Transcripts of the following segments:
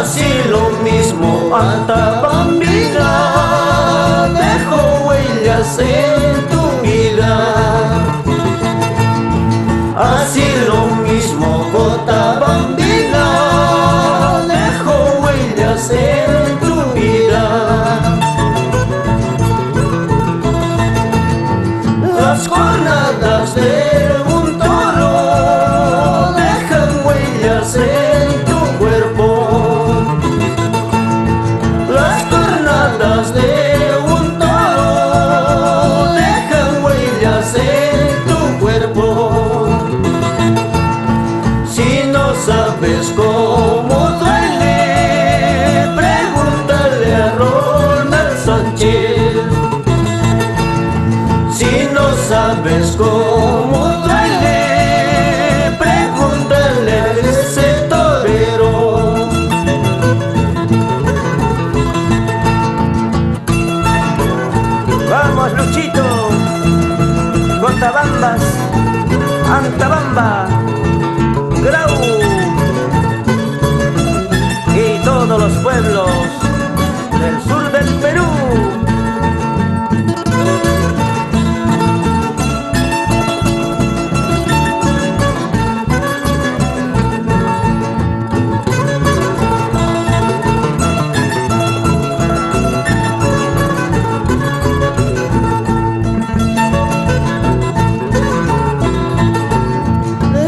Así lo mismo Anta Bambina dejó huellas en tu vida. Así lo mismo Gota Bambina dejó huellas en tu vida. Las cornadas de un toro dejan huellas en tu cuerpo. Las cornadas de un toro dejan huellas en tu cuerpo. Si no sabes cómo duele, pregúntale a Ronald Sánchez. Si no sabes cómo duele, pregúntale a ese torero. Vamos, Luchito, Cotabambas, Antabamba, Grau y todos los pueblos del sur del Perú.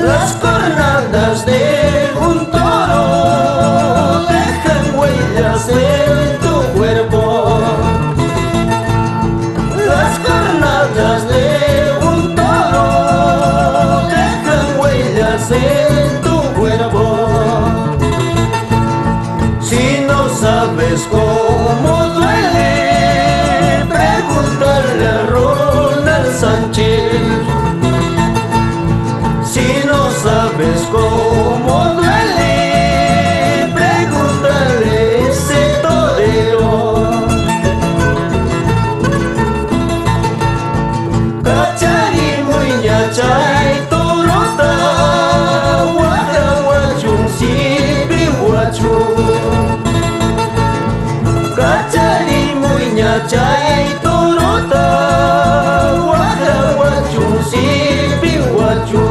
Las cornadas de un toro dejan huellas en tu cuerpo. Las cornadas de un toro dejan huellas en tu cuerpo. Si no sabes cómo duele, pregúntale a Ronald Sánchez. Si no sabes cómo duele, pregúntale a ese torero. Cachari muñachay torota, guajaguachun sipi guachu. Cachari muñachay torota, guajaguachun sipi guachu.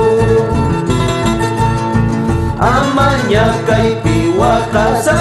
Amanya kay piwakasa